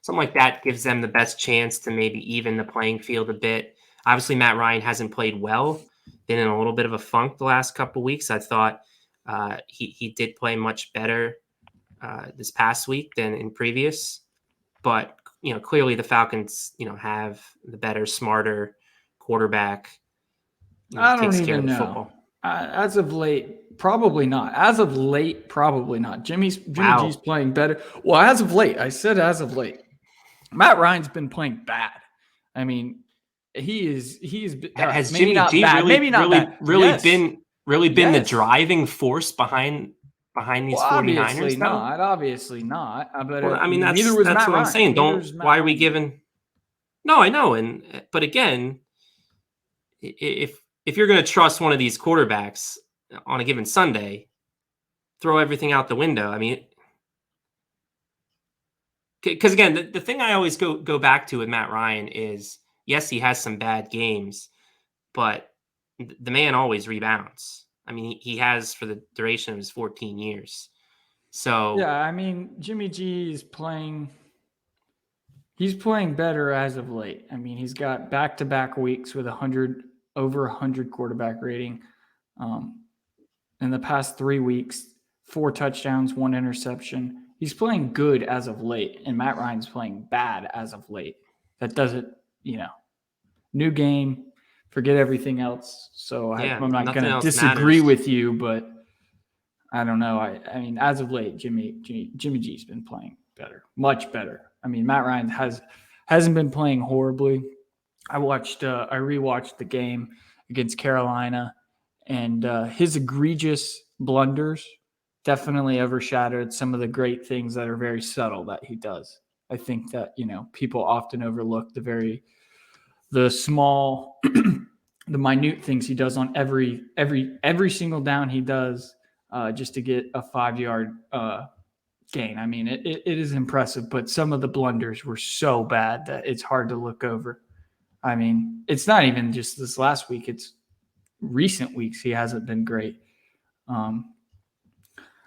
something like that gives them the best chance to maybe even the playing field a bit. Obviously, Matt Ryan hasn't played well, been in a little bit of a funk the last couple of weeks. I thought he did play much better this past week than in previous. But, clearly the Falcons, have the better, smarter quarterback. I don't even know. Football. As of late, probably not. As of late, probably not. Jimmy G's playing better. Well, as of late, I said as of late. Matt Ryan's been playing bad. I mean, he's has maybe Jimmy not G bad. Maybe not bad. Really been the driving force behind these 49ers? Obviously not. But I mean, that's neither was what Matt I'm Ryan. saying. Why are we giving? No, I know, but again, if you're going to trust one of these quarterbacks on a given Sunday, throw everything out the window. I mean, because again, the thing I always go back to with Matt Ryan is, yes, he has some bad games, but the man always rebounds. I mean, he has for the duration of his 14 years. So yeah, I mean, Jimmy G is playing. He's playing better as of late. I mean, he's got back-to-back weeks with over 100 quarterback rating. In the past 3 weeks, 4 touchdowns, 1 interception. He's playing good as of late, and Matt Ryan's playing bad as of late. That doesn't, new game, forget everything else. So I'm not going to disagree with you, but I don't know. I mean, as of late, Jimmy G's been playing better, much better. I mean, Matt Ryan hasn't been playing horribly. I rewatched the game against Carolina, and his egregious blunders definitely overshadowed some of the great things that are very subtle that he does. I think that, people often overlook the small, the minute things he does on every single down he does just to get a 5-yard gain. I mean, it is impressive, but some of the blunders were so bad that it's hard to look over. I mean, it's not even just this last week. It's recent weeks. He hasn't been great.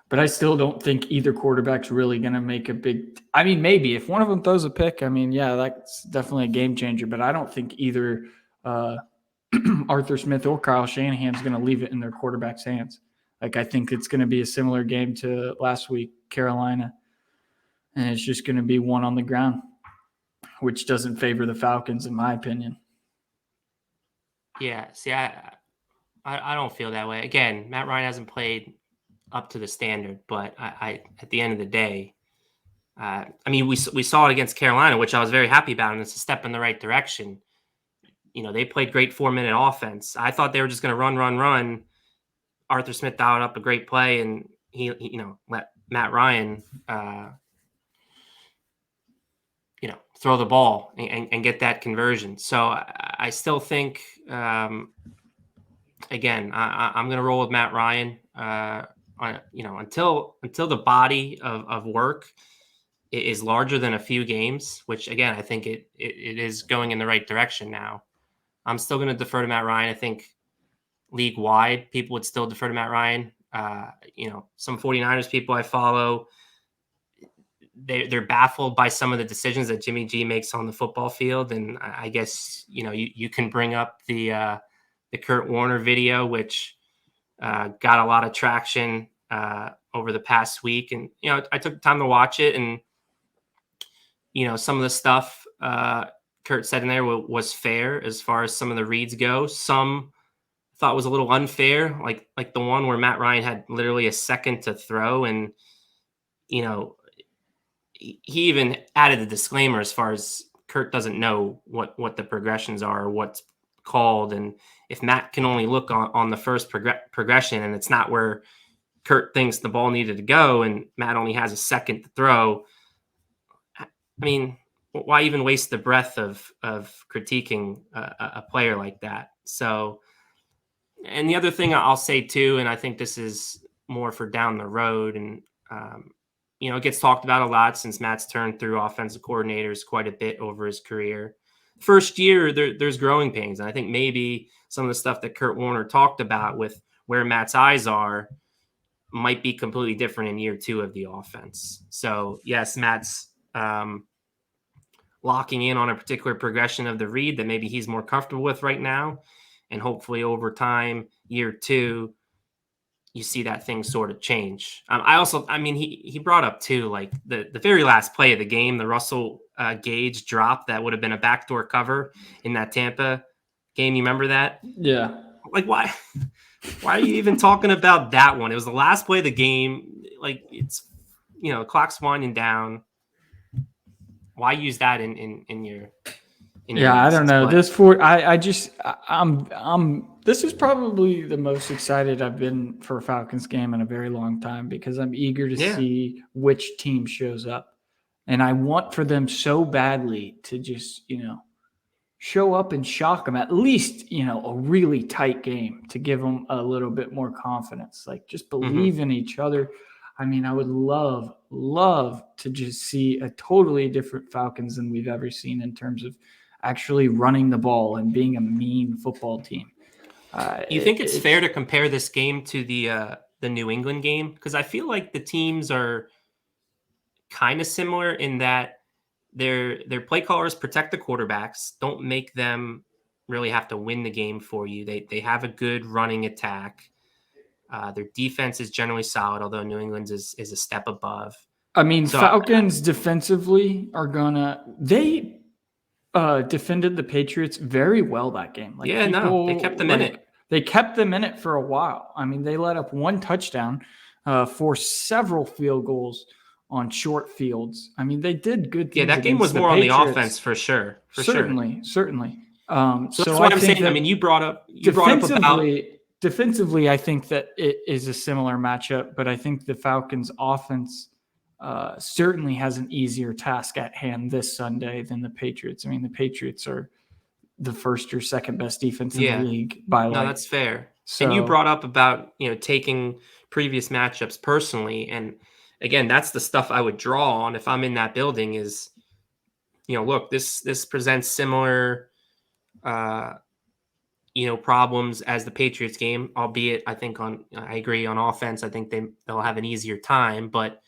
But I still don't think either quarterback's really going to make a big – I mean, maybe. If one of them throws a pick, I mean, yeah, that's definitely a game changer. But I don't think either Arthur Smith or Kyle Shanahan's going to leave it in their quarterback's hands. Like, I think it's going to be a similar game to last week, Carolina. And it's just going to be one on the ground, which doesn't favor the Falcons, in my opinion. Yeah, see, I don't feel that way. Again, Matt Ryan hasn't played up to the standard, but I at the end of the day, I mean, we saw it against Carolina, which I was very happy about, and it's a step in the right direction. You know, they played great 4-minute offense. I thought they were just going to run. Arthur Smith dialed up a great play, and he let Matt Ryan, throw the ball and get that conversion. So I still think, again, I'm going to roll with Matt Ryan. Until the body of work is larger than a few games, which again I think it is going in the right direction now. I'm still going to defer to Matt Ryan. I think league wide, people would still defer to Matt Ryan. Some 49ers people I follow, they're baffled by some of the decisions that Jimmy G makes on the football field. And I guess, you can bring up the Kurt Warner video, which got a lot of traction over the past week. And, I took the time to watch it, and, some of the stuff Kurt said in there was fair as far as some of the reads go. Some thought was a little unfair, like the one where Matt Ryan had literally a second to throw. And, he even added a disclaimer as far as Kurt doesn't know what the progressions are or what's called. And if Matt can only look on the first progression and it's not where Kurt thinks the ball needed to go, and Matt only has a second to throw, I mean, why even waste the breath of critiquing a player like that? So, and the other thing I'll say too, and I think this is more for down the road, and it gets talked about a lot since Matt's turned through offensive coordinators quite a bit over his career. First year, there's growing pains. And I think maybe some of the stuff that Kurt Warner talked about with where Matt's eyes are might be completely different in year 2 of the offense. So, yes, Matt's locking in on a particular progression of the read that maybe he's more comfortable with right now. And hopefully over time, year 2, you see that thing sort of change. He brought up too, like the very last play of the game, the Russell Gage drop that would have been a backdoor cover in that Tampa game. You remember that? Yeah. Like, why are you even talking about that one? It was the last play of the game. Like, it's, clock's winding down. Why use that in your I don't know. This is probably the most excited I've been for a Falcons game in a very long time, because I'm eager to see which team shows up. And I want for them so badly to just, show up and shock them, at least, a really tight game to give them a little bit more confidence. Like, just believe in each other. I mean, I would love to just see a totally different Falcons than we've ever seen in terms of actually running the ball and being a mean football team. You think it's fair to compare this game to the New England game? Because I feel like the teams are kind of similar in that their play callers protect the quarterbacks, don't make them really have to win the game for you. They have a good running attack. Their defense is generally solid, although New England's is a step above. I mean, so, Falcons defensively they defended the Patriots very well that game. Like, they kept them in it. They kept them in it for a while. I mean, they let up one touchdown for several field goals on short fields. I mean, they did good things. Yeah, that game was more on the offense for sure. Certainly. So that's what I'm saying. I mean, you brought up about defensively, I think that it is a similar matchup, but I think the Falcons offense certainly has an easier task at hand this Sunday than the Patriots. I mean, the Patriots are the first or second best defense in the league by No, that's fair. So, and you brought up about, taking previous matchups personally. And again, that's the stuff I would draw on if I'm in that building is, look, this presents similar, problems as the Patriots game, albeit I agree on offense. I think they'll have an easier time, but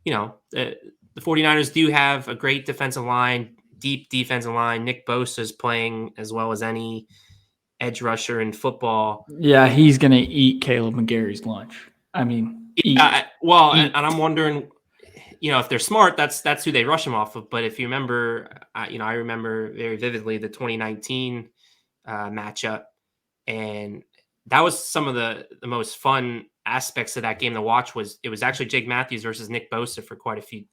the 49ers do have a great defensive line, deep defensive line. Nick Bosa is playing as well as any edge rusher in football. Yeah, he's going to eat Caleb McGarry's lunch. I mean, eat. And I'm wondering, if they're smart, that's who they rush him off of. But if you remember, I remember very vividly the 2019 matchup, and that was some of the most fun aspects of that game to watch. It was actually Jake Matthews versus Nick Bosa for quite a few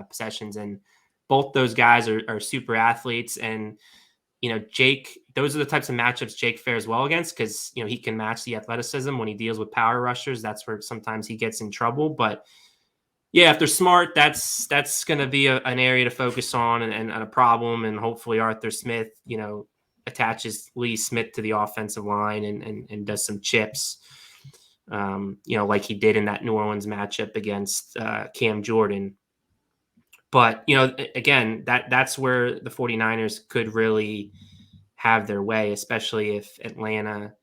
possessions, and both those guys are super athletes. And Jake, those are the types of matchups Jake fares well against because he can match the athleticism when he deals with power rushers. That's where sometimes he gets in trouble. But yeah, if they're smart, that's going to be an area to focus on and a problem. And hopefully Arthur Smith, attaches Lee Smith to the offensive line and does some chips, like he did in that New Orleans matchup against Cam Jordan. But, again, that's where the 49ers could really have their way, especially if Atlanta,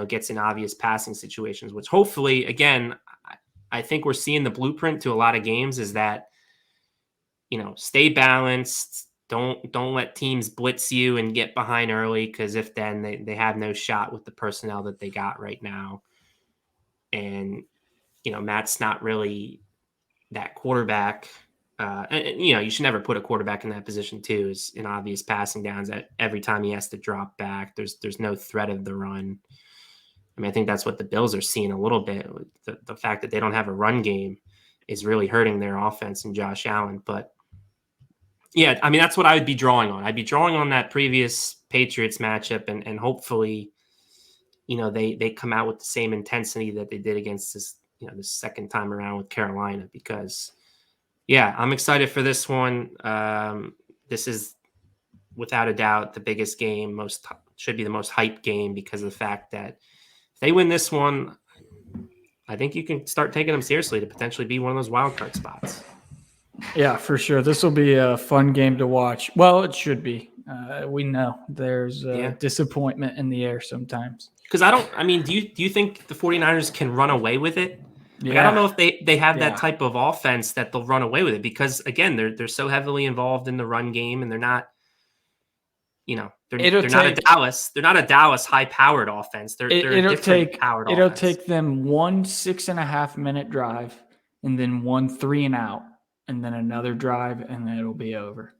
gets in obvious passing situations, which hopefully, again, I think we're seeing the blueprint to a lot of games is that, stay balanced. Don't let teams blitz you and get behind early because if then they have no shot with the personnel that they got right now. And, Matt's not really that quarterback. You should never put a quarterback in that position too, is in obvious passing downs that every time he has to drop back, there's no threat of the run. I mean, I think that's what the Bills are seeing a little bit. The fact that they don't have a run game is really hurting their offense and Josh Allen. But yeah, I mean, that's what I would be drawing on. I'd be drawing on that previous Patriots matchup and hopefully, they come out with the same intensity that they did against this, the second time around with Carolina because yeah, I'm excited for this one. This is without a doubt the biggest game, should be the most hyped game because of the fact that if they win this one, I think you can start taking them seriously to potentially be one of those wild card spots. Yeah, for sure. This will be a fun game to watch. Well, it should be. We know there's disappointment in the air sometimes. Because do you think the 49ers can run away with it? Yeah. Like, I don't know if they have that type of offense that they'll run away with it because again, they're so heavily involved in the run game and they're not, they're not a Dallas high powered offense. They're a different powered offense. It'll take them 1 6.5 minute drive and then 1 3 and out and then another drive and then it'll be over.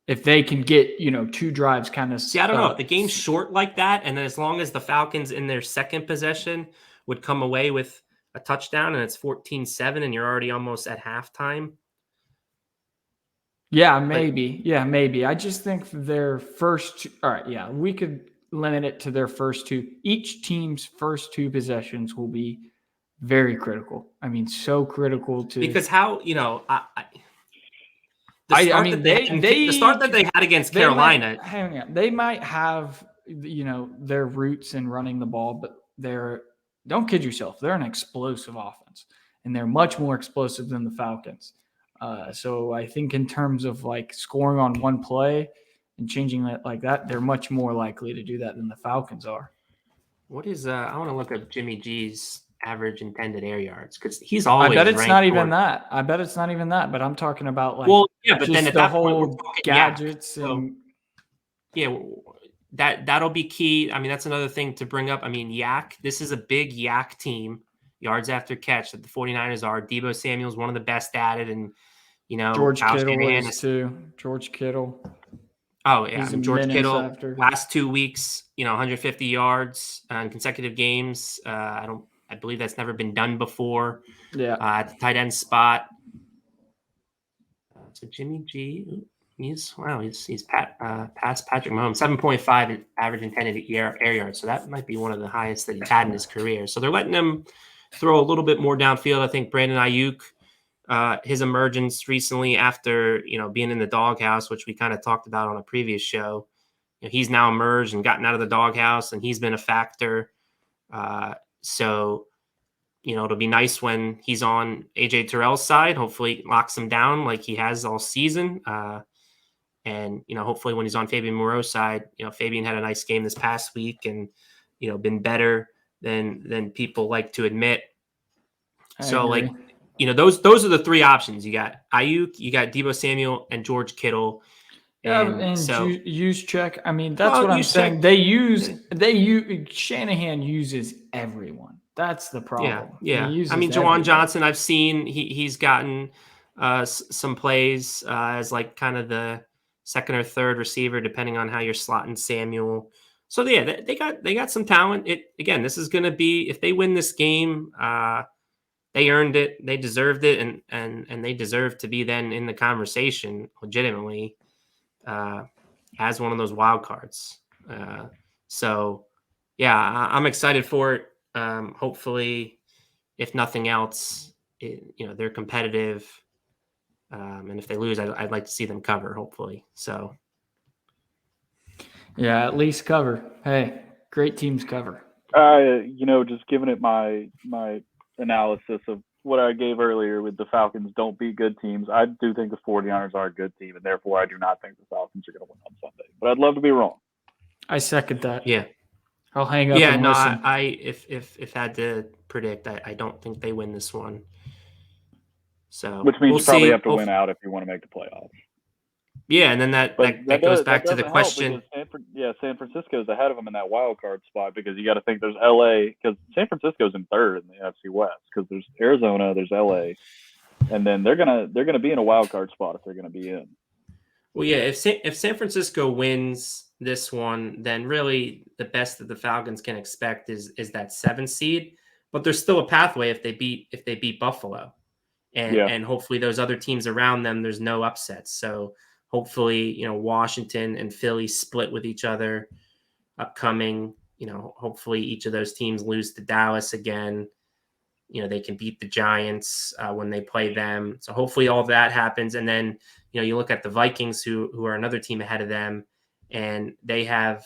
If they can get, 2 drives kind of. See, I don't know if the game's short like that. And then as long as the Falcons in their second possession would come away with a touchdown and it's 14-7 and you're already almost at halftime. Yeah, maybe. Maybe. I just think their first – all right, yeah, we could limit it to their first 2. Each team's first 2 possessions will be very critical. I mean, so critical to – because how, the start that they had against Carolina – they might have, their roots in running the ball, but don't kid yourself. They're an explosive offense, and they're much more explosive than the Falcons. So I think in terms of like scoring on one play and changing that like that, they're much more likely to do that than the Falcons are. What is I want to look up Jimmy G's average intended air yards because he's always. I bet it's not even that. But I'm talking about like. Well, yeah, but then at the that whole point, gadgets and. Yeah, that'll be key. I mean, that's another thing to bring up. I mean, Yak. This is a big Yak team. Yards after catch that the 49ers are. Deebo Samuel's one of the best at it. And, George Kittle is too. George Kittle. Oh, yeah. George Kittle, last 2 weeks, 150 yards in consecutive games. I believe that's never been done before. Yeah. At the tight end spot. So Jimmy G, he's past Patrick Mahomes, 7.5 average intended air yards. So that might be one of the highest that he's had in his career. So they're letting him throw a little bit more downfield. I think Brandon Ayuk, his emergence recently after, being in the doghouse, which we kind of talked about on a previous show, he's now emerged and gotten out of the doghouse and he's been a factor. So, it'll be nice when he's on AJ Terrell's side. Hopefully locks him down like he has all season. And, hopefully when he's on Fabian Moreau's side, Fabian had a nice game this past week and, been better than people like to admit. So agree. those are the three options. You got Ayuk, you got Deebo Samuel, and George Kittle. And so use check. I mean, that's what I'm saying. Shanahan uses everyone. That's the problem. Yeah. I mean, Jawan Johnson, I've seen he's gotten some plays as like kind of the second or third receiver, depending on how you're slotting Samuel. So yeah, they got some talent. This is going to be, if they win this game, they earned it. They deserved it, and they deserve to be then in the conversation legitimately as one of those wild cards. So yeah, I'm excited for it. Hopefully, if nothing else, they're competitive. And if they lose, I'd like to see them cover, hopefully. So yeah, at least cover. Hey, great teams cover. Just giving it my analysis of what I gave earlier with the Falcons don't beat good teams. I do think the 49ers are a good teim, and therefore I do not think the Falcons are going to win on Sunday. But I'd love to be wrong. I second that. Yeah. I'll hang up and listen. If had to predict, I don't think they win this one. So which means you probably have to win out if you want to make the playoffs. Yeah, and then that goes back to the question. San Francisco's ahead of them in that wild card spot because you got to think there's LA, because San Francisco's in third in the NFC West because there's Arizona, there's LA, and then they're gonna be in a wild card spot if they're gonna be in. Well, yeah, if San Francisco wins this one, then really the best that the Falcons can expect is that 7th seed, but there's still a pathway if they beat Buffalo, and hopefully those other teams around them, there's no upsets. So hopefully, Washington and Philly split with each other upcoming. Hopefully each of those teams lose to Dallas again. They can beat the Giants when they play them. So hopefully all of that happens. And then, you look at the Vikings, who are another team ahead of them, and they have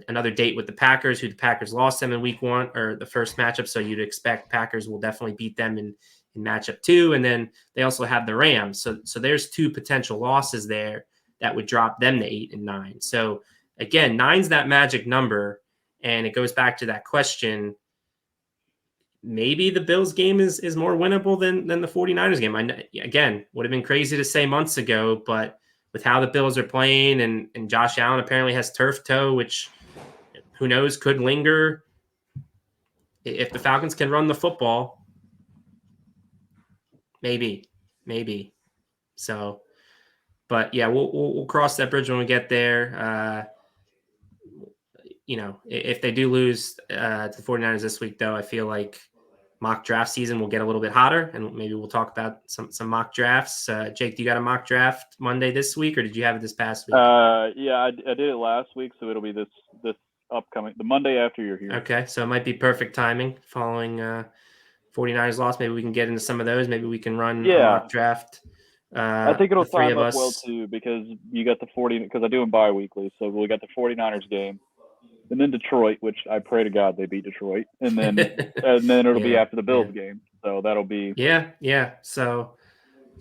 another date with the Packers, who the Packers lost them in week 1 or the first matchup. So you'd expect Packers will definitely beat them in matchup 2. And then they also have the Rams. So there's 2 potential losses there that would drop them to 8 and 9. So again, 9's that magic number. And it goes back to that question. Maybe the Bills game is more winnable than the 49ers game. Again, would have been crazy to say months ago, but with how the Bills are playing and Josh Allen apparently has turf toe, which who knows could linger. If the Falcons can run the football, maybe. So, but yeah, we'll cross that bridge when we get there. If they do lose to the 49ers this week, though, I feel like mock draft season will get a little bit hotter, and maybe we'll talk about some mock drafts. Jake, do you got a mock draft Monday this week, or did you have it this past week? Yeah, I did it last week, so it'll be this upcoming, the Monday after you're here. Okay, so it might be perfect timing following 49ers loss. Maybe we can get into some of those. Maybe we can run a mock draft. I think it'll time up well, too, because you got the 40, because I do them bi-weekly, so we got the 49ers game. And then Detroit, which I pray to God they beat Detroit, and then it'll be after the Bills game, so that'll be So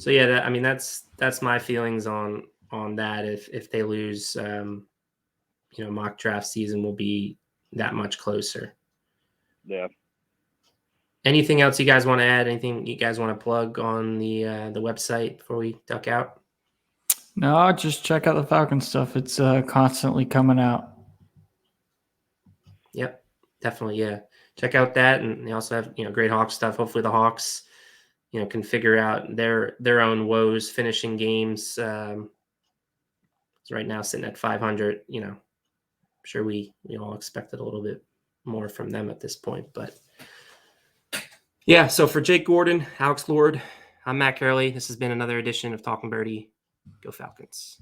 yeah, that's my feelings on that. If they lose, mock draft season will be that much closer. Yeah. Anything else you guys want to add? Anything you guys want to plug on the website before we duck out? No, just check out the Falcon stuff. It's constantly coming out. Yep, definitely. Yeah. Check out that. And they also have, great Hawks stuff. Hopefully the Hawks, can figure out their own woes finishing games. So right now sitting at 500, I'm sure we all expected a little bit more from them at this point, but yeah. So for Jake Gordon, Alex Lord, I'm Matt Karoly. This has been another edition of Talkin Birdy. Go Falcons.